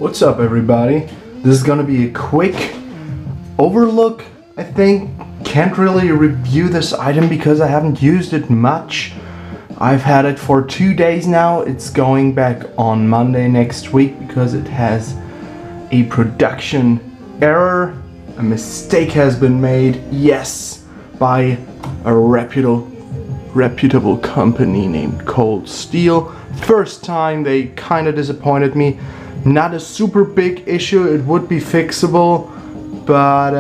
What's up, everybody? This is gonna be a quick overlook, I think. Can't really review this item because I haven't used it much. I've had it for 2 days now. It's going back on Monday next week because it has a production error. A mistake has been made, yes, by a reputable company named Cold Steel. First time they kinda disappointed me. Not a super big issue, it would be fixable, but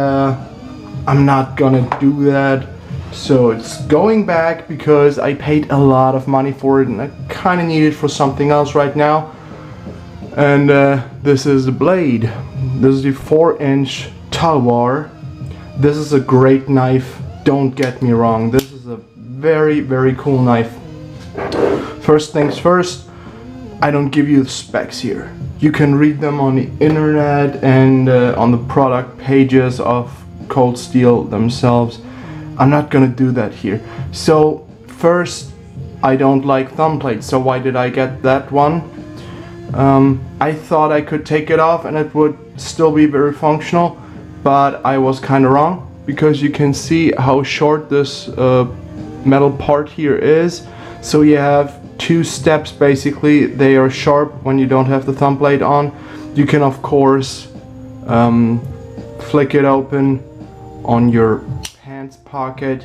I'm not gonna do that. So it's going back because I paid a lot of money for it and I kinda need it for something else right now. And this is the blade. This is the 4-inch Talwar. This is a great knife, don't get me wrong. This is a very cool knife. First things first, I don't give you the specs here. You can read them on the internet and on the product pages of Cold Steel themselves. I'm not gonna do that here. So first, I don't like thumb plates, so why did I get that one? I thought I could take it off and it would still be very functional, but I was kinda wrong because you can see how short this metal part here is. So you have 2 steps basically. They are sharp when you don't have the thumb blade on. You can of course flick it open on your pants pocket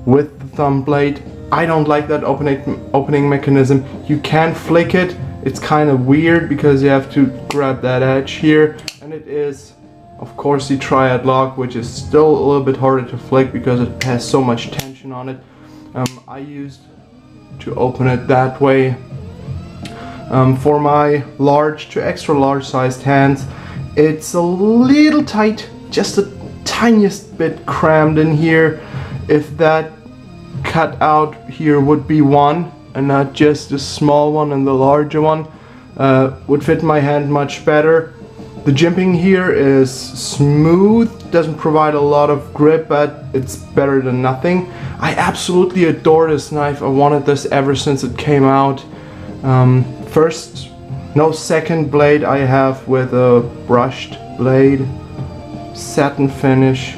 with the thumb blade. I don't like that opening mechanism. You can flick it. It's kind of weird because you have to grab that edge here, and it is of course the triad lock, which is still a little bit harder to flick because it has so much tension on it. I used to open it that way. For my large to extra large sized hands, it's a little tight, just a tiniest bit crammed in here. If that cut out here would be one and not just the small one, and the larger one would fit my hand much better. The jimping here is smooth, doesn't provide a lot of grip, but it's better than nothing. I absolutely adore this knife. I wanted this ever since it came out. First, no second blade I have with a brushed blade, satin finish.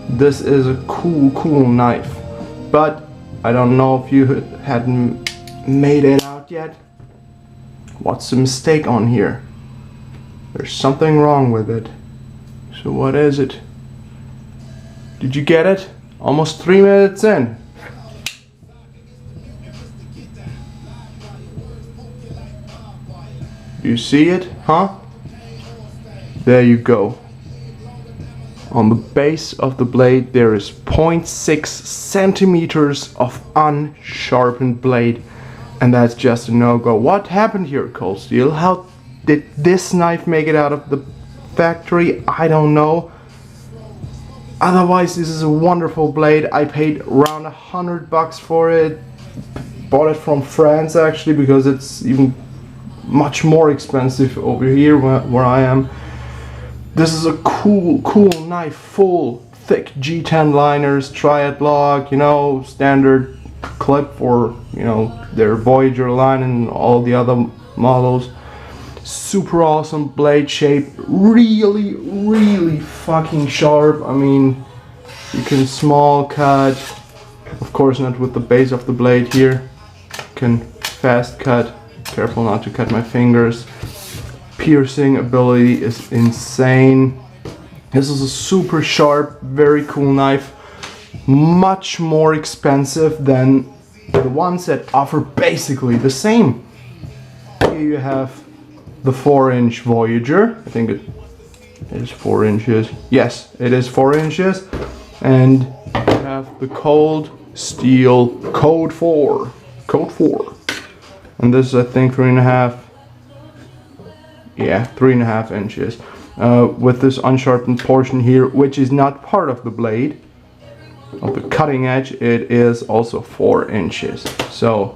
This is a cool knife, but I don't know if you hadn't made it out yet. What's the mistake on here? There's something wrong with it. So what is it? Did you get it? Almost 3 minutes in. You see it, huh? There you go. On the base of the blade there is 0.6 centimeters of unsharpened blade, and that's just a no-go. What happened here, Cold Steel? How did this knife make it out of the factory? I don't know. Otherwise, this is a wonderful blade. I paid around $100 for it. Bought it from France actually, because it's even much more expensive over here where I am. This is a cool knife, full thick G10 liners, triad lock, you know, standard clip for, you know, their Voyager line and all the other models. Super awesome blade shape, really fucking sharp. I mean, you can small cut, of course not with the base of the blade here. You can fast cut, careful not to cut my fingers. Piercing ability is insane. This is a super sharp, very cool knife. Much more expensive than the ones that offer basically the same. Here you have the 4-inch Voyager. I think it is 4 inches. Yes, it is 4 inches. And you have the Cold Steel Code 4. Code 4. And this is, I think, 3.5. Yeah, 3.5 inches. With this unsharpened portion here, which is not part of the blade, of the cutting edge, it is also 4 inches. So,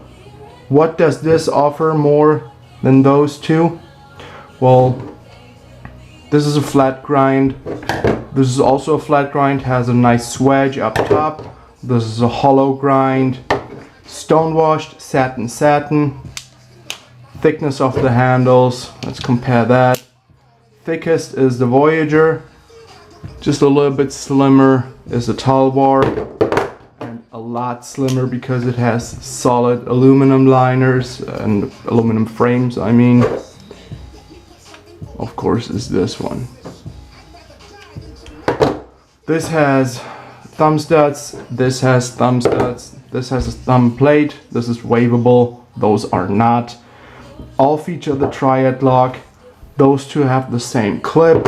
what does this offer more than those two? Well, this is a flat grind. This is also a flat grind, has a nice swedge up top. This is a hollow grind, stone washed, satin. thickness of the handles, let's compare that. Thickest is the Voyager, just a little bit slimmer is the Talwar, and a lot slimmer because it has solid aluminum liners and aluminum frames, I mean. Of course is this one. This has thumb studs, this has thumb studs, this has a thumb plate, this is waveable, those are not. All feature the triad lock. Those two have the same clip.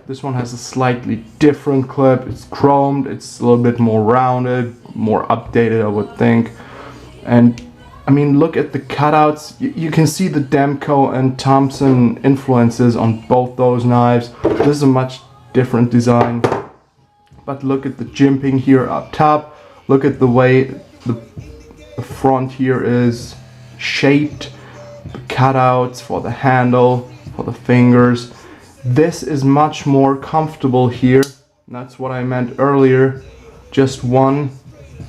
This one has a slightly different clip. It's chromed, it's a little bit more rounded, more updated I would think. And I mean, look at the cutouts. You can see the Demco and Thompson influences on both those knives. This is a much different design. But look at the jimping here up top. Look at the way the front here is shaped. The cutouts for the handle, for the fingers. This is much more comfortable here. That's what I meant earlier. Just one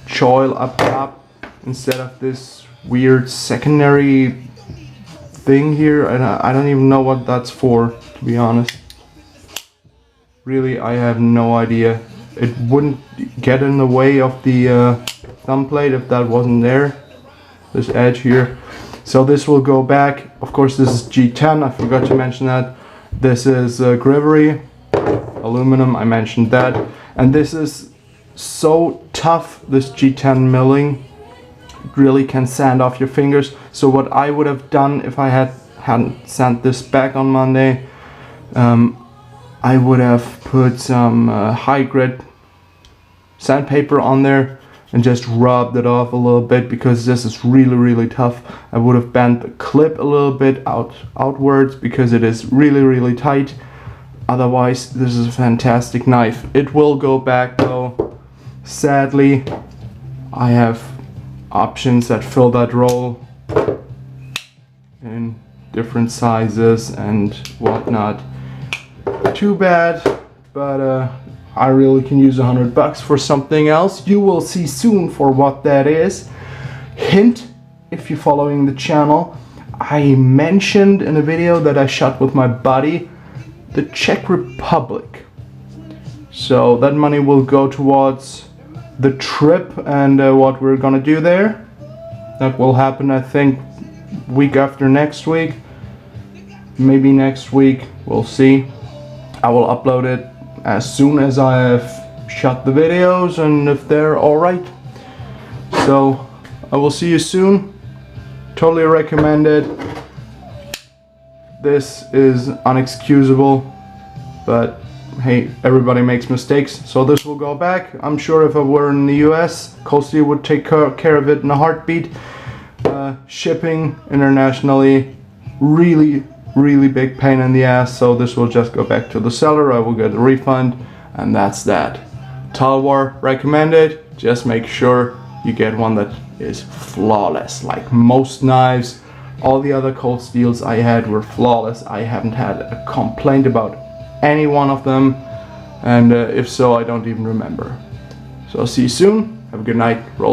choil up top instead of this weird secondary thing here. I don't even know what that's for, to be honest. Really, I have no idea. It wouldn't get in the way of the thumb plate if that wasn't there. This edge here. So this will go back. Of course, this is G10. I forgot to mention that. This is Grivery, aluminum. I mentioned that. And this is so tough. This G10 milling. It really can sand off your fingers. So what I would have done if I hadn't sent this back on Monday, I would have put some high grit sandpaper on there and just rubbed it off a little bit, because this is really tough. I would have bent the clip a little bit outwards because it is really tight. Otherwise, this is a fantastic knife. It will go back though. Sadly, I have options that fill that roll in different sizes and whatnot. Too bad, but I really can use $100 for something else. You will see soon for what that is. Hint, if you're following the channel, I mentioned in a video that I shot with my buddy the Czech Republic. So that money will go towards the trip and what we're gonna do there. That will happen, I think, week after next week. Maybe next week, we'll see. I will upload it as soon as I have shot the videos and if they're alright. So I will see you soon. Totally recommend it. This is unexcusable, but hey, everybody makes mistakes, so this will go back. I'm sure if I were in the US, Cold Steel would take care of it in a heartbeat. Shipping internationally, really big pain in the ass, so this will just go back to the seller. I will get a refund, and that's that. Talwar recommended. Just make sure you get one that is flawless, like most knives. All the other Cold Steels I had were flawless. I haven't had a complaint about any one of them, and if so, I don't even remember. So I'll see you soon. Have a good night. Roll.